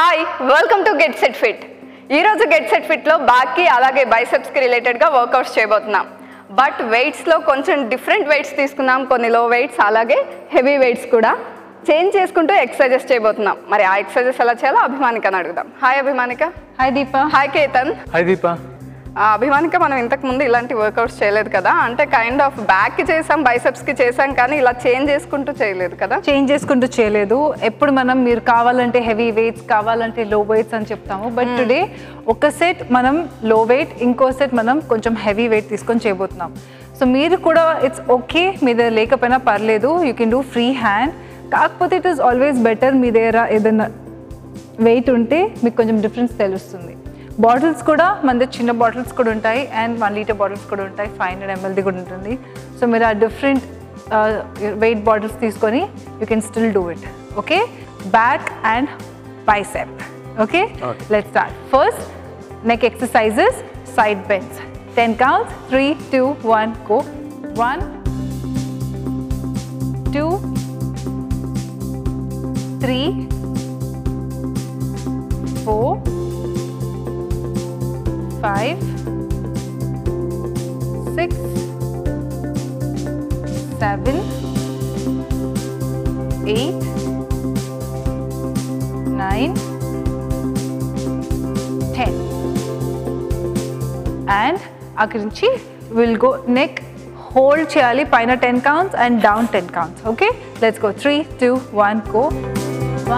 Hi welcome to get set fit. ఈరోజు get set ఫిట్లో బ్యాక్కి అలాగే బైసెప్స్కి రిలేటెడ్గా వర్కౌట్స్ చేయబోతున్నాం. బట్ వెయిట్స్లో కొంచెం డిఫరెంట్ వెయిట్స్ తీసుకున్నాం, కొన్ని లో వెయిట్స్ అలాగే హెవీ వెయిట్స్ కూడా చేంజ్ చేసుకుంటూ ఎక్సర్సైజెస్ చేయబోతున్నాం. మరి ఆ ఎక్సర్సైజెస్ ఎలా చేయాలో అభిమానికని అడుగుదాం. హాయ్ అభిమానిక. హాయ్ దీప. హాయ్ కేతన్. హాయ్ దీప. అభిమానిక, మనం ఇంతకు ముందు ఇలాంటి వర్కౌట్స్ చేయలేదు కదా, అంటే కైండ్ ఆఫ్ బ్యాక్కి చేసాం, బైసెప్స్కి చేసాం, కానీ ఇలా చేంజ్ చేసుకుంటూ చేయలేదు కదా. చేంజ్ చేసుకుంటూ చేయలేదు. ఎప్పుడు మనం మీరు కావాలంటే హెవీ వెయిట్స్, కావాలంటే లో వెయిట్స్ అని చెప్తాము. బట్ టుడే ఒక సెట్ మనం లో వెయిట్, ఇంకో సెట్ మనం కొంచెం హెవీ వెయిట్ తీసుకొని చేయబోతున్నాం. సో మీరు కూడా ఇట్స్ ఓకే, మీ దగ్గర లేకపోయినా పర్లేదు, you can do free hand. కాకపోతే ఇట్ ఈస్ ఆల్వేస్ బెటర్ మీ దగ్గర ఏదైనా వెయిట్ ఉంటే మీకు కొంచెం డిఫరెన్స్ తెలుస్తుంది. బాటిల్స్ కూడా మన దగ్గర చిన్న బాటిల్స్ కూడా ఉంటాయి, అండ్ 1 లీటర్ బాటిల్స్ కూడా ఉంటాయి, 500 mlది కూడా ఉంటుంది. సో మీరు ఆ డిఫరెంట్ వెయిట్ బాటిల్స్ తీసుకొని you can still do it. Okay, back and bicep. Okay, let's start. First neck exercises, side bends. 10 counts. 3, 2, 1, go. 1, 2, 3, 4, 5, 6, 7, 8, 9, 10. And అక్కడి నుంచి విల్ గో నెక్ హోల్డ్ చేయాలి, పైన 10 counts and down 10 counts. Okay, let's go. 3, 2, 1, go.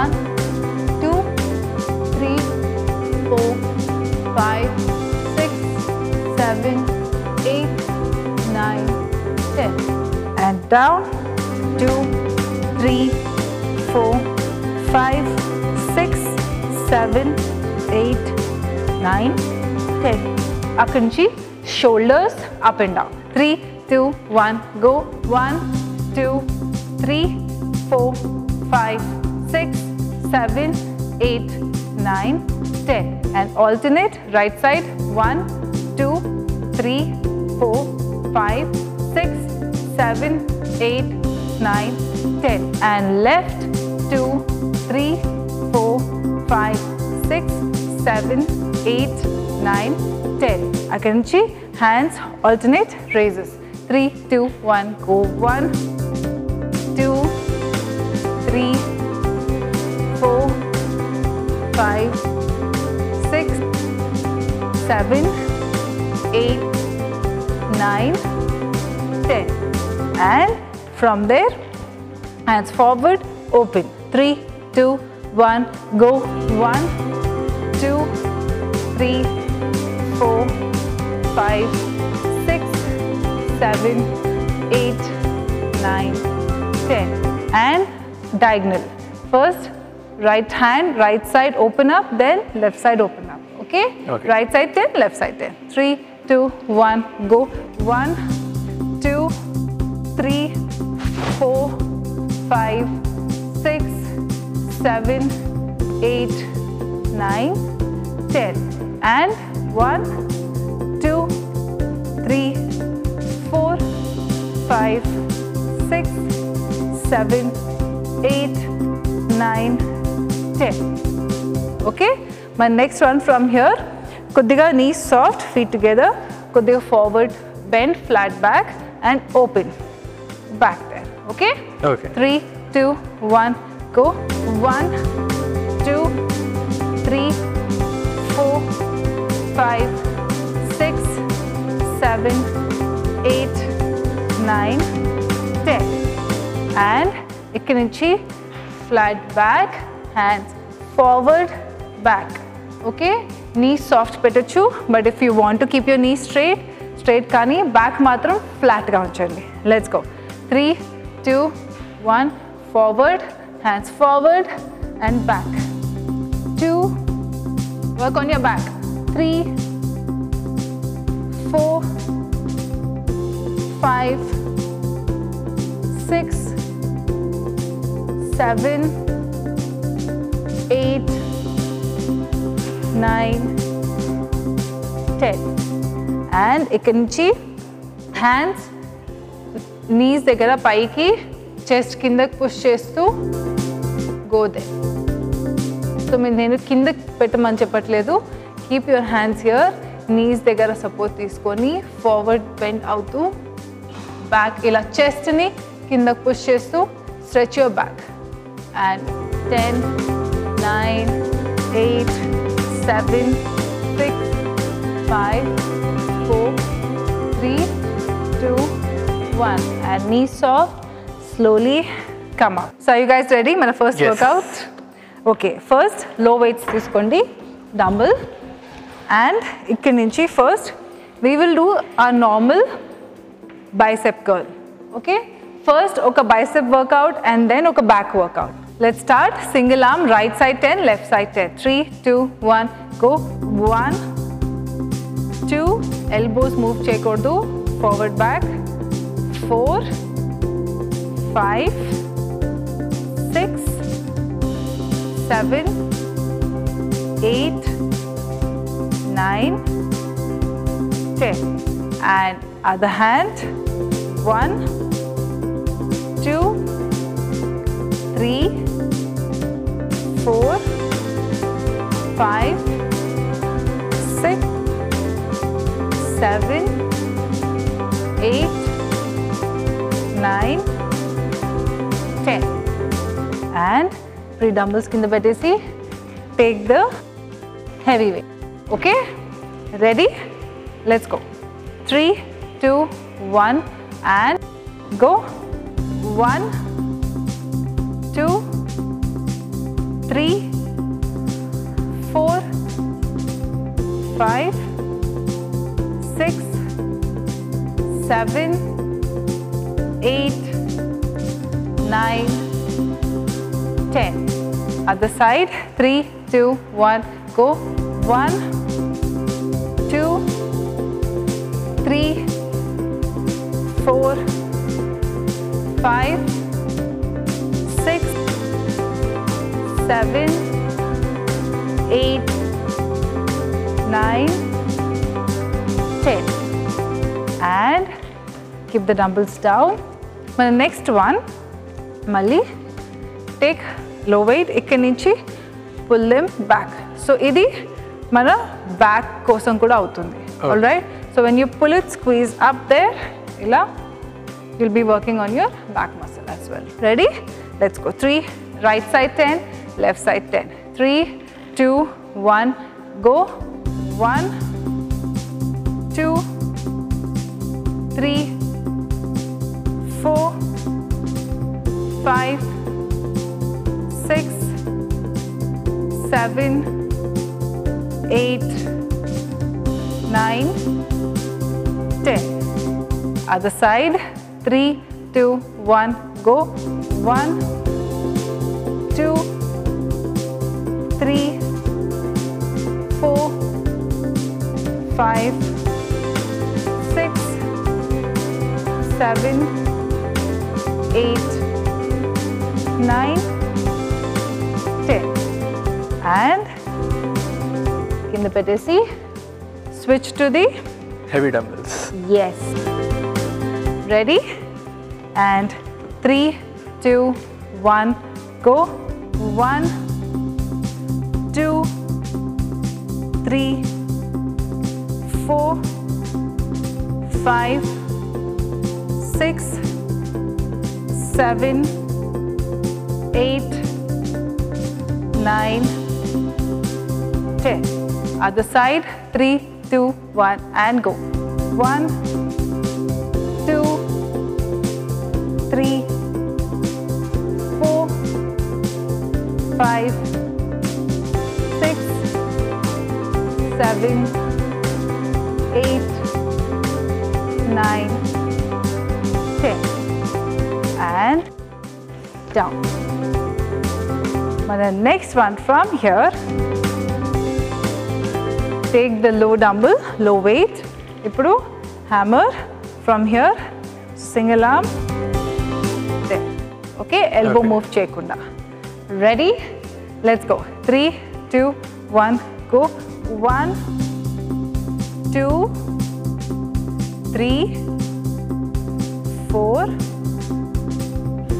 1, 2, 3, 4, 5, 6, 7, 8, 9, 10. And down. 2, 3, 4, 5, 6, 7, 8, 9, 10. అక్కడి నుంచి shoulders up and down. 3, 2, 1, go. 1, 2, 3, 4, 5, 6, 7, 8, 9, 10. And alternate right side. 1, 2, 3, 4, 5, 6, 7, 8, 9, 10. And left. 2, 3, 4, 5, 6, 7, 8, 9, 10. అక్కడి నుంచి hands alternate raises. 3, 2, 1, go. 1, 2, 3, 4, 5, 6, 7, 8, 9, 10. And from there, hands forward, open. 3, 2, 1, go. 1, 2, 3, 4, 5, 6, 7, 8, 9, 10. And diagonal. First, right hand, right side open up, then left side open up. Okay? Right side 10, left side 10. 3, 2, 1, go. 1, 2, 3, 4, 5, 6, 7, 8, 9, 10. And 1, 2, 3, 4, 5, 6, 7, 8, 9, 10. Okay? My next one from here. Koddiga knees soft, feet together. Koddiga forward, bend, flat back, and open. Back there. Okay? Okay. 3, 2, 1, go. 1, 2, 3, 4, 5, 6, 7, 8, 9, 10. And ikkadi nunchi flat back, hands forward, back. Okay, knees soft pettochu, but if you want to keep your knees straight kani back matram flat ga unchandi. Let's go. 3, 2, 1, forward, hands forward and back. 2, work on your back. 3, 4, 5, 6, 7, 8, 9, 10. And ikkadi nunchi hands knees దగ్గర పైకి, chest కిందకి push చేస్తూ go there. So నేను కిందకి పెట్టమని చెప్పట్లేదు. Keep your hands here, knees దగ్గర support తీసుకొని ఫార్వర్డ్ బెండ్ అవుతూ బ్యాక్ ఇలా చెస్ట్ని కిందకు పుష్ చేస్తూ stretch your back. And 10, 9, 8, 7, 6, 5, 4, 3, 2, 1. And knees soft, slowly come up. So are you guys ready? My first workout. Okay, first low weights తీసుకోండి, dumbbell. And ikkadi nunchi first we will do our normal bicep curl. Okay, first oka bicep workout and then oka back workout. Let's start. Single arm, right side 10, left side 10. 3, 2, 1, go. 1, 2, elbows move cheyakodu, forward back. 4, 5, 6, 7, 8, 9, 10. And other hand. 1, 2, 3, 4, 5, 6, 7, 8, 9, 10. And 3 dumbbells kinda pettesi take the heavy weight. Okay, ready? Let's go. 3, 2, 1 and go. 1, 2, 3, 4, 5, 6, 7, 8, 9, 10. Other side. 3, 2, 1, go. 1, 2, 3, 4, 5, 6, 7, 8, 9, 10. And keep the dumbbells down. My next one, Malli, take low weight, ikkadi nunchi pull them back. So idi mana back kosam kuda avutundi. All right. So when you pull it, squeeze up there. Ila, you'll be working on your back muscle as well. Ready? Let's go. 3, right side 10, left side 10. 3, 2, 1, go. 1, 2, 3, 4, 5, 6, 7, 8, 9, 10. Other side. 3, 2, 1, go. 1, 2, 3, 4, 5, 6, 7, 8, 9, 10. And in the pedesi, switch to the heavy dumbbells. Yes. Ready? And 3, 2, 1, go. 1, 2, 3, 4, 5, 6, 7, 8, 9, 10. Other side. 3, 2, 1 and go. 1, 2, 3, 4, 5, 6, 7, 8, 9, 10. And down. The next one from here. Take the low dumbbell, low weight. Ippudu hammer from here, single arm, there. Okay, elbow move cheyakunda. Ready? Let's go. 3, 2, 1, go. 1, 2, 3, 4,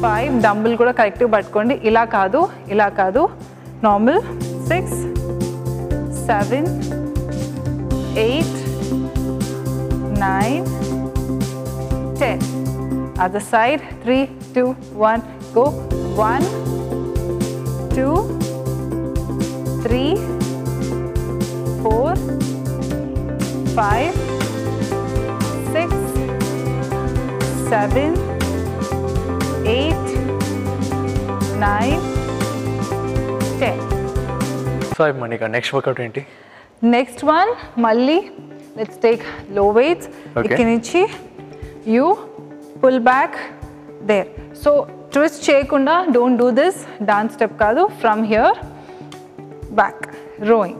5. Dumbbell kuda correct patukondi. Ila kaadu, normal. 6, 7, 8, 9, 10. Other side. 3, 2, 1, go. 1, 2, 3, 4, 5, 6, 7, 8, 9, 10. 5 Monica. Next workout enti? Next one, Malli. Let's take low weights. Okay. Ikkanichi, you pull back there. So twist cheyakunda, don't do this dance step kaadu. From here, back, rowing.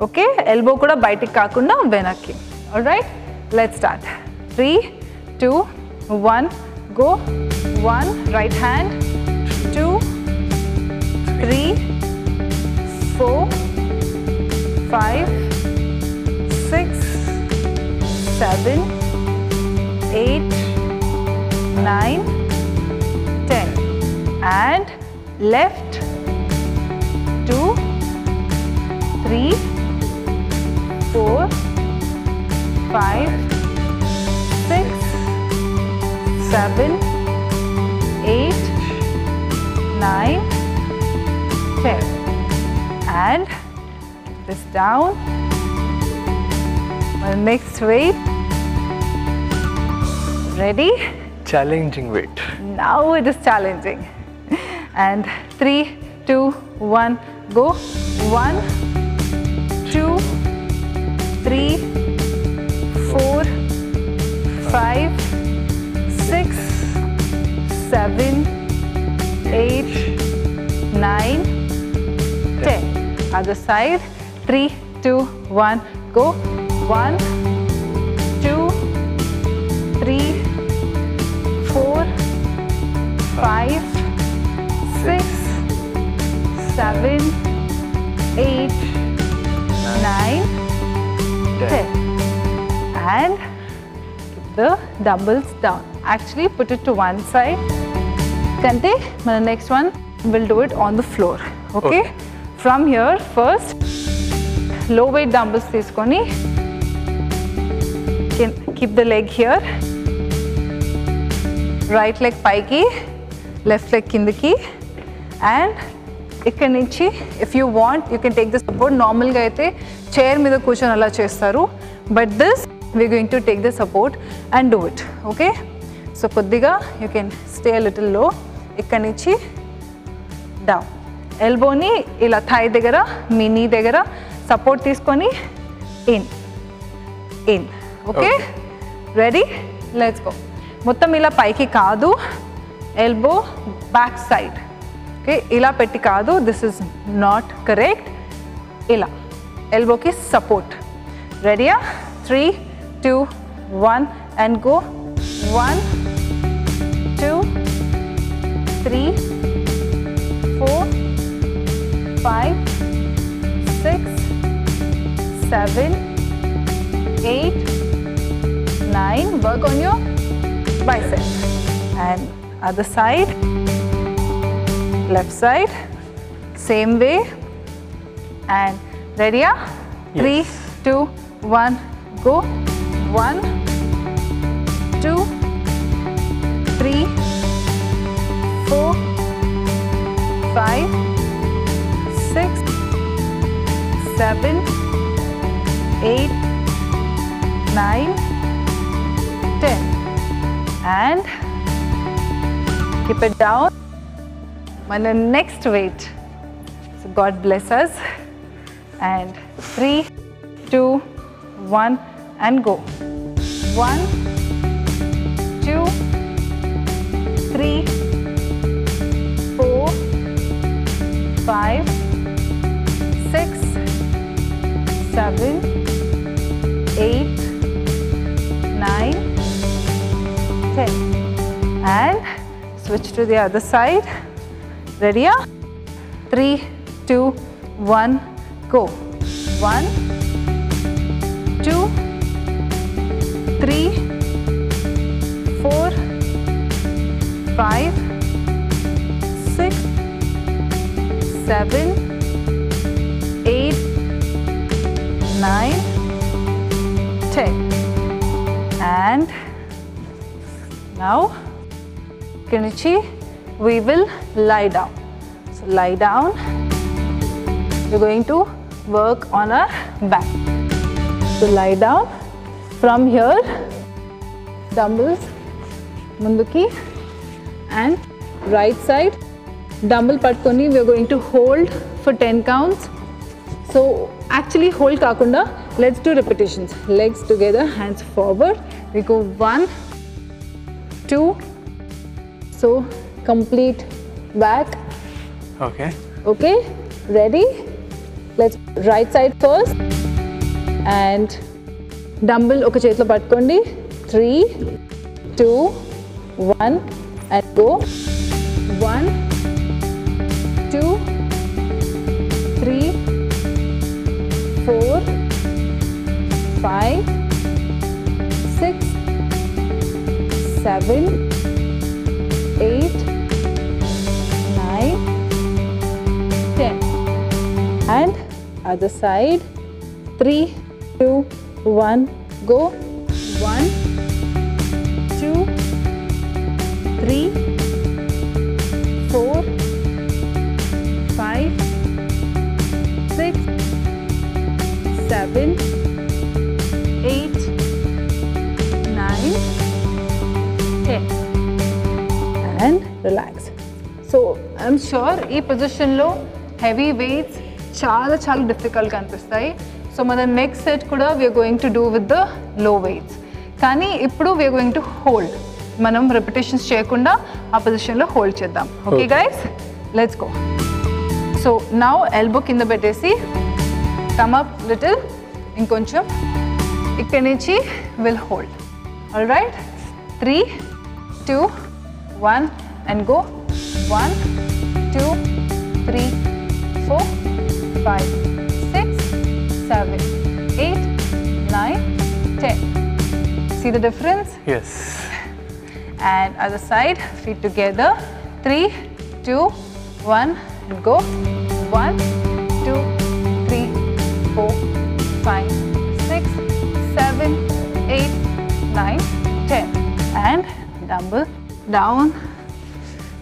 Okay, elbow kuda baitiki kaakunda venakki. All right, let's start. 3, 2, 1, go. 1, right hand. 2, 3, 4, 5, 6, 7, 8, 9, 10. And left, 2, 3, 4, 5, 6, 7, 8, 9, 10. And keep this down. My next weight. Ready? Challenging weight. Now it is challenging. And 3, 2, 1, go. 1, 2, 3, 4, 5, 6, 7, 8, 9, 10. Other side. 3, 2, 1, go. 1, 2, 3, 4, 5, 6, 7, 8, 9, 10. And keep the dumbbells down. Actually, put it to one side. Kante, the next one, we'll do it on the floor. Okay? From here, first, low weight dumbbells తీసుకొని keep the leg here. Right leg paiki, left leg kindiki, and ikkadi nunchi if you want you can take the support. Normal ga aithe chair మీద కూర్చొని అలా చేస్తారు, but this we're going to take the support and do it. Okay, so కొద్దిగా you can stay a little low. ikkadi nunchi down, elbow ni ila thigh దగ్గర మీ knee దగ్గర support తీసుకొని in. Okay, ready? Let's go. మొత్తం ఇలా పైకి కాదు, elbow back side. Okay, ఇలా పెట్టి కాదు, this is not correct. ఇలా elbow ki support. Ready? 3, 2, 1 and go. 1, 2, 3, 4, 5, 6, 7, 8, 9. Work on your bicep. And other side, left side, same way. And ready? 3, 2, 1, go. 1, 2, 3, 4, 5, 6, 7, 8, 9, 10. And keep it down. And the next weight. So God bless us. And 3, 2, 1 and go. 1, 2, 3, 4, 5, 6, 7, 8, 9, 10. And switch to the other side. Ready? 3, 2, 1, go. 1, 2, 3, 4, 5, 6, 7, 9, 10. And now, Kenichi, we will lie down. So lie down. We're going to work on our back. So lie down. From here, dumbbells munduki, and right side dumbbell patkoni we are going to hold for 10 counts. So actually hold kakunda, let's do repetitions. Legs together, hands forward. We go 1, 2. So complete back. Okay. Okay, ready? Let's right side first. And dumbbell oka chetlo pattukondi. 3, 2, 1 and go. 1, 2, 3, 4, 5, 6, 7, 8, 9, 10. And other side. 3, 2, 1, go. 1, 2, 3, 4, 5, 6, 7, 8, 9, 10. And relax. So I'm sure ee position lo heavy weights చాలా difficult గా అనిపిస్తాయి. So మన next set కూడా we're going to do with the low weights. కానీ ఇప్పుడు we're going to hold. మనం repetitions చేయకుండా ఆ పొజిషన్లో హోల్డ్ చేద్దాం. Okay guys, let's go. So now elbow కింద పెట్టేసి కమ్ అప్ లిటిల్, ఇంకొంచెం ఇక్కడి నుంచి will hold. All right, 3, 2, 1 and go. 1, 2, 3, 4, 5, 6, 7, 8, 9, 10. See the difference? Yes. And other side, feet together. 3, 2, 1 and go. 1, 2, 3, 4, 5, 6, 7, 8, 9, 10. And dumbbell down.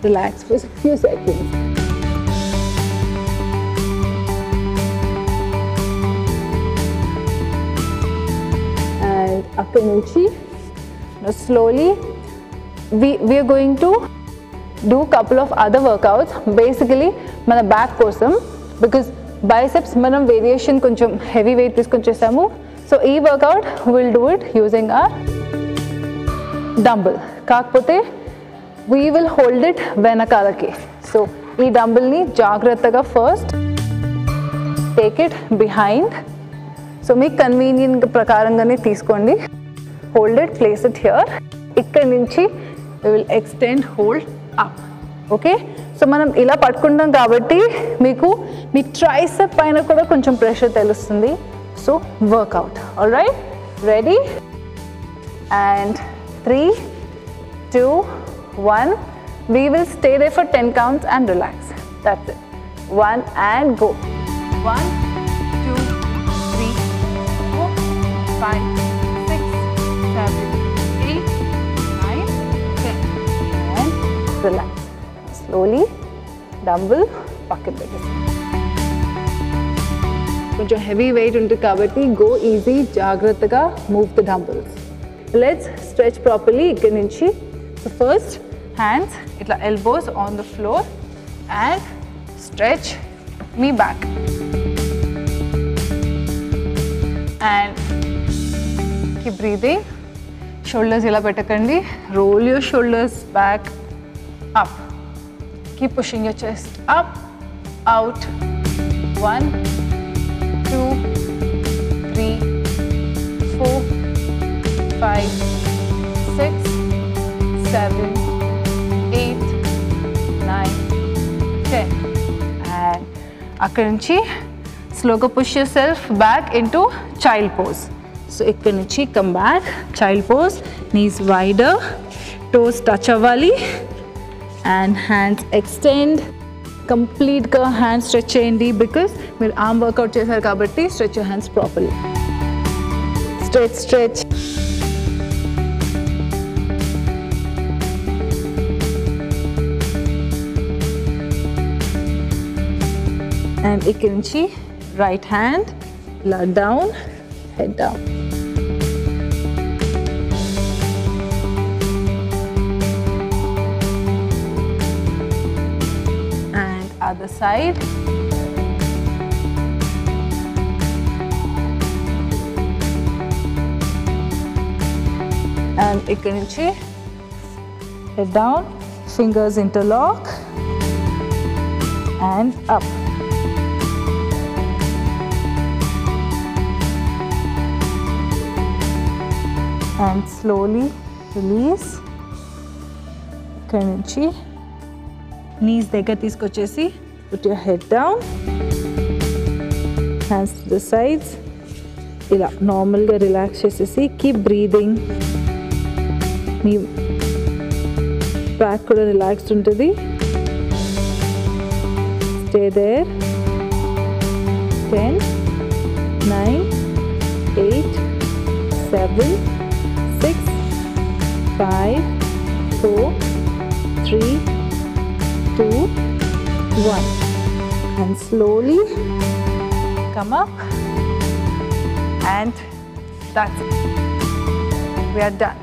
Relax for a few seconds. And after Nuchi, now slowly we are going to do couple of other workouts. Basically, mana back kosam, because biceps manam variation koncham heavy weight తీసుకొని చేసాము. So ఈ workout we'll do it using our dumbbell. కాకపోతే we will hold it వెనకాలకి. So ఈ dumbbell ని జాగ్రత్తగా first take it behind. So మీకు convenient ప్రకారంగానే తీసుకోండి. Hold it, place it here. ఇక్కడ నుంచి we will extend, hold up. Okay? So మనం ఇలా పట్టుకుంటాం కాబట్టి మీకు మీ ట్రైసెప్ పైన కూడా కొంచెం ప్రెషర్ తెలుస్తుంది. So work out. All right? Ready? And 3, 2, 1. We will stay there for 10 counts and relax. That's it. 1 and go. 1, 2, 3, 4, 5, 6, 7, 8, 9, 10. And relax. Slowly, dumbbell, pocket bending. కొంచెం heavy weight ఉంటుంది కాబట్టి go easy, జాగ్రత్తగా move the dumbbells. Let's stretch properly ఇక్కడ నుంచి. So first, hands, itla elbows on the floor and stretch me back. And keep breathing. Shoulders ila pettakandi. Roll your shoulders back, up. Keep pushing your chest up, out. 1, 2, 3, 4, 5, 6, 7, 8, 9, 10. And akkadi nunchi slowly push yourself back into child pose. So ikkadi nunchi come back, child pose, knees wider, toes touch avali, and hands extend, కంప్లీట్గా hand stretch చేయండి because మీరు arm work out చేశారు కాబట్టి stretch your hands properly. Stretch and ఇక్కడి నుంచి right hand ఇలా down, head down. And other side. And ఇక్కడి నుంచి head down, fingers interlock and up. And slowly release. ఇక్కడ నుంచి knees దగ్గర తీసుకొచ్చేసి put your head down, hands to the sides. ఇలా నార్మల్గా రిలాక్స్ చేసేసి కీప్ బ్రీదింగ్. మీ బ్యాక్ కూడా రిలాక్స్డ్ ఉంటుంది. Stay there. 10, 9, 8, 7, 6, 5, 4, 3, 2, 1. And slowly come up. And that's it. We are done.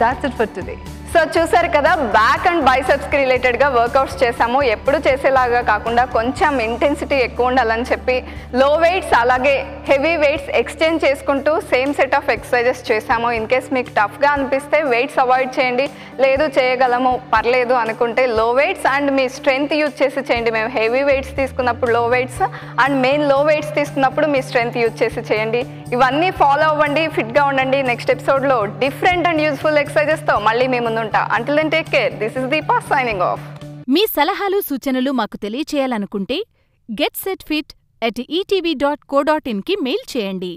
That's it for today. So చూసారు కదా, బ్యాక్ అండ్ బైసెప్స్కి రిలేటెడ్గా workouts చేసాము. ఎప్పుడు చేసేలాగా కాకుండా కొంచెం ఇంటెన్సిటీ ఎక్కువ ఉండాలని చెప్పి లో వెయిట్స్ అలాగే హెవీ వెయిట్స్ ఎక్స్చేంజ్ చేసుకుంటూ సేమ్ సెట్ ఆఫ్ ఎక్సర్సైజెస్ చేసాము. ఇన్ కేస్ మీకు టఫ్గా అనిపిస్తే వెయిట్స్ అవాయిడ్ చేయండి, లేదు చేయగలము పర్లేదు అనుకుంటే లో weights and me strength use చేసి చేయండి. మేము హెవీ వెయిట్స్ తీసుకున్నప్పుడు లో వెయిట్స్ అండ్ మెయిన్ లో వెయిట్స్ తీసుకున్నప్పుడు మీ స్ట్రెంగ్త్ యూజ్ చేసి చేయండి. ఇవన్నీ ఫాలో అవ్వండి, ఫిట్గా ఉండండి. నెక్స్ట్ ఎపిసోడ్లో డిఫరెంట్ అండ్ యూస్ఫుల్ ఎక్సర్సైజెస్తో మళ్ళీ మీ ముందు ఉంటా. Until then, take care. This is Deepa signing off. మీ సలహాలు సూచనలు మాకు తెలియచేయాలనుకుంటే getsetfit@etv.co.in కి మెయిల్ చేయండి.